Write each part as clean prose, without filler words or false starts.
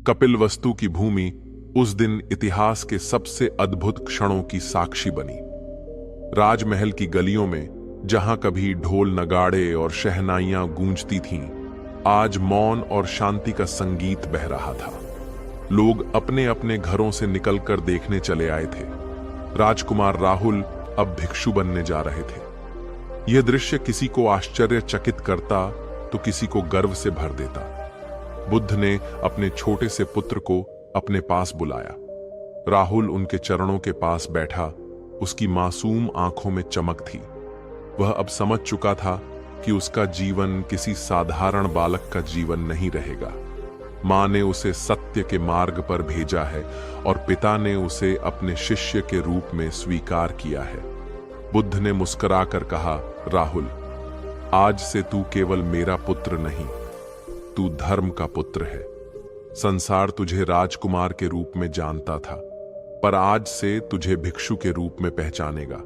कपिलवस्तु की भूमि उस दिन इतिहास के सबसे अद्भुत क्षणों की साक्षी बनी। राजमहल की गलियों में जहां कभी ढोल नगाड़े और शहनाइयां गूंजती थीं, आज मौन और शांति का संगीत बह रहा था। लोग अपने अपने घरों से निकलकर देखने चले आए थे। राजकुमार राहुल अब भिक्षु बनने जा रहे थे। यह दृश्य किसी को आश्चर्यचकित करता तो किसी को गर्व से भर देता। बुद्ध ने अपने छोटे से पुत्र को अपने पास बुलाया। राहुल उनके चरणों के पास बैठा। उसकी मासूम आंखों में चमक थी। वह अब समझ चुका था कि उसका जीवन किसी साधारण बालक का जीवन नहीं रहेगा। मां ने उसे सत्य के मार्ग पर भेजा है और पिता ने उसे अपने शिष्य के रूप में स्वीकार किया है। बुद्ध ने मुस्कुराकर कहा, राहुल, आज से तू केवल मेरा पुत्र नहीं, तू धर्म का पुत्र है। संसार तुझे राजकुमार के रूप में जानता था, पर आज से तुझे भिक्षु के रूप में पहचानेगा।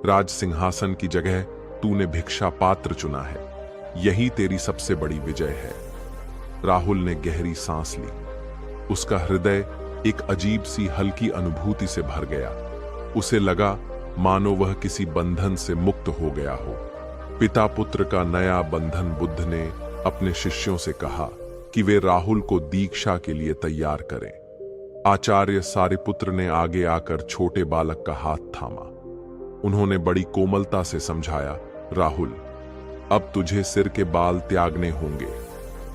राज सिंहासन की जगह तूने भिक्षा पात्र चुना है। यही तेरी सबसे बड़ी विजय है। राहुल ने गहरी सांस ली। उसका हृदय एक अजीब सी हल्की अनुभूति से भर गया। उसे लगा मानो वह किसी बंधन से मुक्त हो गया हो। पिता पुत्र का नया बंधन। बुद्ध ने अपने शिष्यों से कहा कि वे राहुल को दीक्षा के लिए तैयार करें। आचार्य सारिपुत्र ने आगे आकर छोटे बालक का हाथ थामा। उन्होंने बड़ी कोमलता से समझाया, राहुल, अब तुझे सिर के बाल त्यागने होंगे।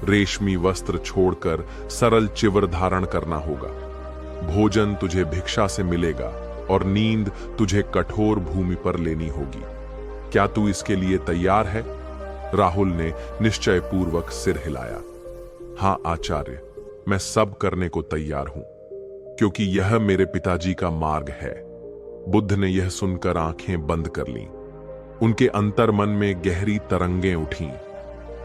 रेशमी वस्त्र छोड़कर सरल चिवर धारण करना होगा। भोजन तुझे भिक्षा से मिलेगा और नींद तुझे कठोर भूमि पर लेनी होगी। क्या तू इसके लिए तैयार है? राहुल ने निश्चयपूर्वक सिर हिलाया। हां आचार्य, मैं सब करने को तैयार हूं, क्योंकि यह मेरे पिताजी का मार्ग है। बुद्ध ने यह सुनकर आंखें बंद कर लीं। उनके अंतर्मन में गहरी तरंगें उठीं।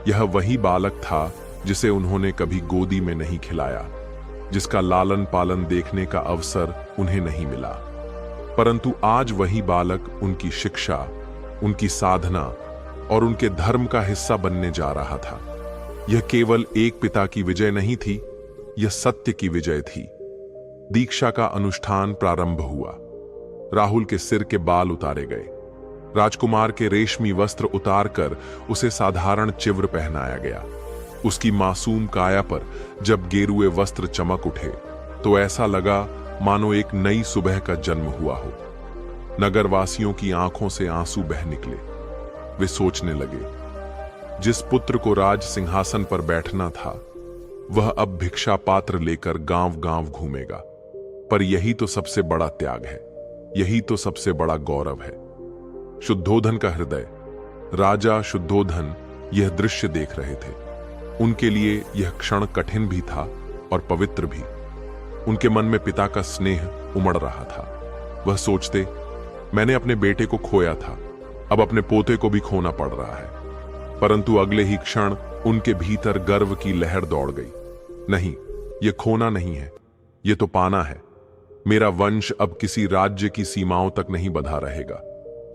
यह वही बालक था जिसे उन्होंने कभी गोदी में नहीं खिलाया, जिसका लालन पालन देखने का अवसर उन्हें नहीं मिला। परंतु आज वही बालक उनकी शिक्षा, उनकी साधना और उनके धर्म का हिस्सा बनने जा रहा था। यह केवल एक पिता की विजय नहीं थी, यह सत्य की विजय थी। दीक्षा का अनुष्ठान प्रारंभ हुआ। राहुल के सिर के बाल उतारे गए। राजकुमार के रेशमी वस्त्र उतारकर उसे साधारण चिव्र पहनाया गया। उसकी मासूम काया पर जब गेरुए वस्त्र चमक उठे तो ऐसा लगा मानो एक नई सुबह का जन्म हुआ हो। नगरवासियों की आंखों से आंसू बह निकले। वे सोचने लगे, जिस पुत्र को राज सिंहासन पर बैठना था, वह अब भिक्षा पात्र लेकर गांव-गांव घूमेगा। पर यही तो सबसे बड़ा त्याग है, यही तो सबसे बड़ा गौरव है। शुद्धोधन का हृदय, राजा शुद्धोधन यह दृश्य देख रहे थे। उनके लिए यह क्षण कठिन भी था और पवित्र भी। उनके मन में पिता का स्नेह उमड़ रहा था। वह सोचते, मैंने अपने बेटे को खोया था, अब अपने पोते को भी खोना पड़ रहा है। परंतु अगले ही क्षण उनके भीतर गर्व की लहर दौड़ गई। नहीं, यह खोना नहीं है, यह तो पाना है। मेरा वंश अब किसी राज्य की सीमाओं तक नहीं बंधा रहेगा।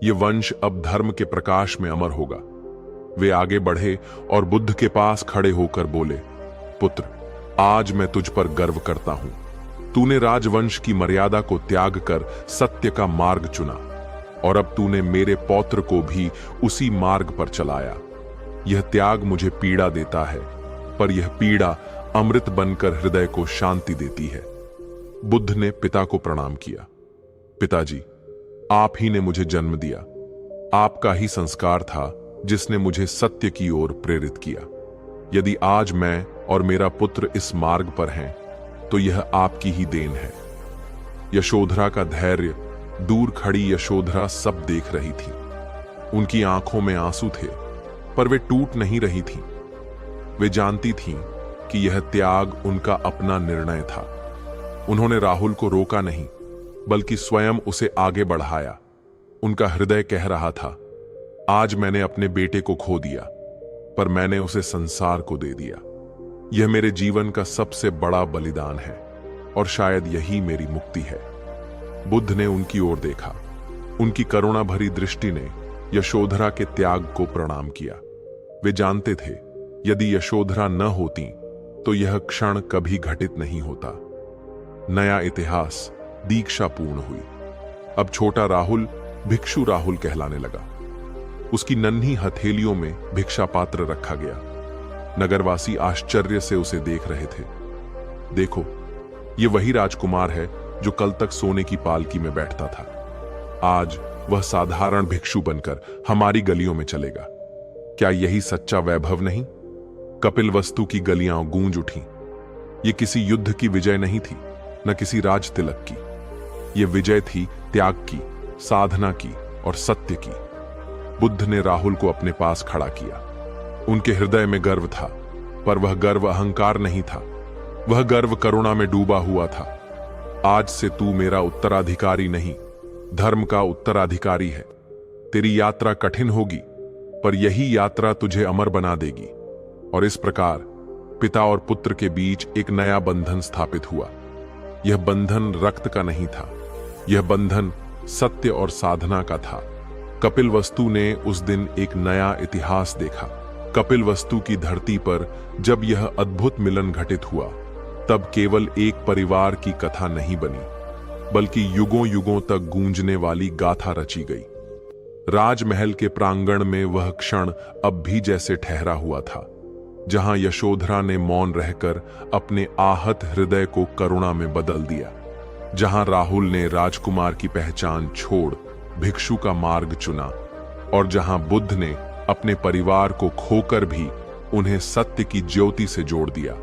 यह वंश अब धर्म के प्रकाश में अमर होगा। वे आगे बढ़े और बुद्ध के पास खड़े होकर बोले, पुत्र, आज मैं तुझ पर गर्व करता हूं। तूने राजवंश की मर्यादा को त्याग कर सत्य का मार्ग चुना और अब तूने मेरे पौत्र को भी उसी मार्ग पर चलाया। यह त्याग मुझे पीड़ा देता है, पर यह पीड़ा अमृत बनकर हृदय को शांति देती है। बुद्ध ने पिता को प्रणाम किया। पिताजी, आप ही ने मुझे जन्म दिया। आपका ही संस्कार था जिसने मुझे सत्य की ओर प्रेरित किया। यदि आज मैं और मेरा पुत्र इस मार्ग पर हैं, तो यह आपकी ही देन है। यशोधरा का धैर्य, दूर खड़ी यशोधरा सब देख रही थी। उनकी आंखों में आंसू थे, पर वे टूट नहीं रही थीं। वे जानती थीं कि यह त्याग उनका अपना निर्णय था। उन्होंने राहुल को रोका नहीं, बल्कि स्वयं उसे आगे बढ़ाया। उनका हृदय कह रहा था, आज मैंने अपने बेटे को खो दिया, पर मैंने उसे संसार को दे दिया। यह मेरे जीवन का सबसे बड़ा बलिदान है और शायद यही मेरी मुक्ति है। बुद्ध ने उनकी ओर देखा। उनकी करुणा भरी दृष्टि ने यशोधरा के त्याग को प्रणाम किया। वे जानते थे, यदि यशोधरा न होती तो यह क्षण कभी घटित नहीं होता। नया इतिहास दीक्षा पूर्ण हुई। अब छोटा राहुल भिक्षु राहुल कहलाने लगा। उसकी नन्ही हथेलियों में भिक्षा पात्र रखा गया। नगरवासी आश्चर्य से उसे देख रहे थे। देखो, ये वही राजकुमार है जो कल तक सोने की पालकी में बैठता था। आज वह साधारण भिक्षु बनकर हमारी गलियों में चलेगा। क्या यही सच्चा वैभव नहीं? कपिलवस्तु की गलियां गूंज उठी। ये किसी युद्ध की विजय नहीं थी, न किसी राज तिलक की। ये विजय थी त्याग की, साधना की और सत्य की। बुद्ध ने राहुल को अपने पास खड़ा किया। उनके हृदय में गर्व था, पर वह गर्व अहंकार नहीं था। वह गर्व करुणा में डूबा हुआ था। आज से तू मेरा उत्तराधिकारी नहीं, धर्म का उत्तराधिकारी है। तेरी यात्रा कठिन होगी, पर यही यात्रा तुझे अमर बना देगी। और इस प्रकार पिता और पुत्र के बीच एक नया बंधन स्थापित हुआ। यह बंधन रक्त का नहीं था, यह बंधन सत्य और साधना का था। कपिलवस्तु ने उस दिन एक नया इतिहास देखा। कपिलवस्तु की धरती पर जब यह अद्भुत मिलन घटित हुआ, तब केवल एक परिवार की कथा नहीं बनी, बल्कि युगों युगों तक गूंजने वाली गाथा रची गई। राजमहल के प्रांगण में वह क्षण अब भी जैसे ठहरा हुआ था, जहां यशोधरा ने मौन रहकर अपने आहत हृदय को करुणा में बदल दिया, जहां राहुल ने राजकुमार की पहचान छोड़ भिक्षु का मार्ग चुना, और जहां बुद्ध ने अपने परिवार को खोकर भी उन्हें सत्य की ज्योति से जोड़ दिया।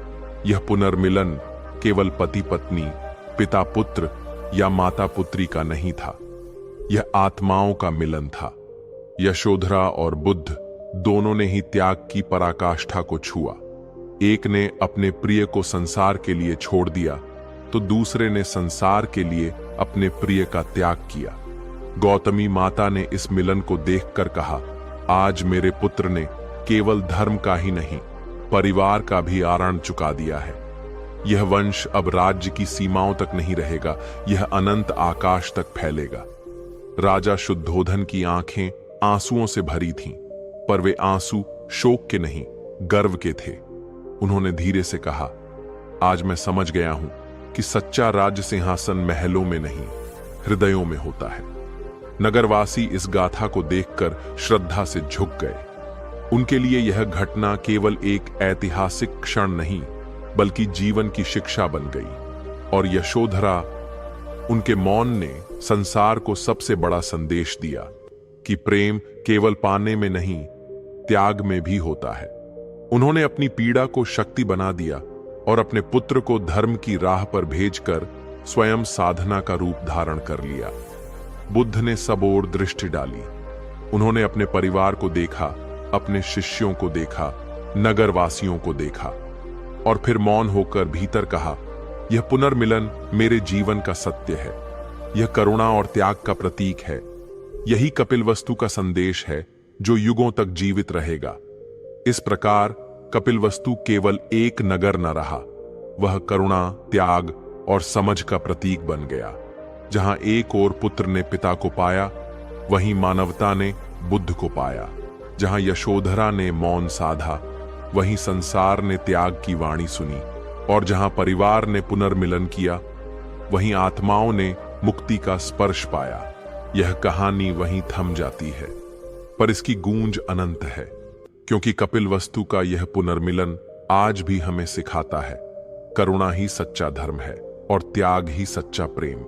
यह पुनर्मिलन केवल पति पत्नी, पिता पुत्र या माता पुत्री का नहीं था, यह आत्माओं का मिलन था। यशोधरा और बुद्ध दोनों ने ही त्याग की पराकाष्ठा को छुआ। एक ने अपने प्रिय को संसार के लिए छोड़ दिया, तो दूसरे ने संसार के लिए अपने प्रिय का त्याग किया। गौतमी माता ने इस मिलन को देखकर कहा, आज मेरे पुत्र ने केवल धर्म का ही नहीं, परिवार का भी आरण चुका दिया है। यह वंश अब राज्य की सीमाओं तक नहीं रहेगा, यह अनंत आकाश तक फैलेगा। राजा शुद्धोधन की आंखें आंसुओं से भरी थीं, पर वे आंसू शोक के नहीं, गर्व के थे। उन्होंने धीरे से कहा, आज मैं समझ गया हूं कि सच्चा राज्य सिंहासन महलों में नहीं, हृदयों में होता है। नगरवासी इस गाथा को देखकर श्रद्धा से झुक गए। उनके लिए यह घटना केवल एक ऐतिहासिक क्षण नहीं, बल्कि जीवन की शिक्षा बन गई। और यशोधरा, उनके मौन ने संसार को सबसे बड़ा संदेश दिया कि प्रेम केवल पाने में नहीं, त्याग में भी होता है। उन्होंने अपनी पीड़ा को शक्ति बना दिया और अपने पुत्र को धर्म की राह पर भेजकर स्वयं साधना का रूप धारण कर लिया। बुद्ध ने सब ओर दृष्टि डाली। उन्होंने अपने परिवार को देखा, अपने शिष्यों को देखा, नगरवासियों को देखा, और फिर मौन होकर भीतर कहा, यह पुनर्मिलन मेरे जीवन का सत्य है। यह करुणा और त्याग का प्रतीक है। यही कपिलवस्तु का संदेश है जो युगों तक जीवित रहेगा। इस प्रकार कपिलवस्तु केवल एक नगर न रहा, वह करुणा, त्याग और समझ का प्रतीक बन गया। जहां एक ओर पुत्र ने पिता को पाया, वहीं मानवता ने बुद्ध को पाया। जहां यशोधरा ने मौन साधा, वहीं संसार ने त्याग की वाणी सुनी। और जहां परिवार ने पुनर्मिलन किया, वहीं आत्माओं ने मुक्ति का स्पर्श पाया। यह कहानी वहीं थम जाती है, पर इसकी गूंज अनंत है, क्योंकि कपिलवस्तु का यह पुनर्मिलन आज भी हमें सिखाता है, करुणा ही सच्चा धर्म है और त्याग ही सच्चा प्रेम।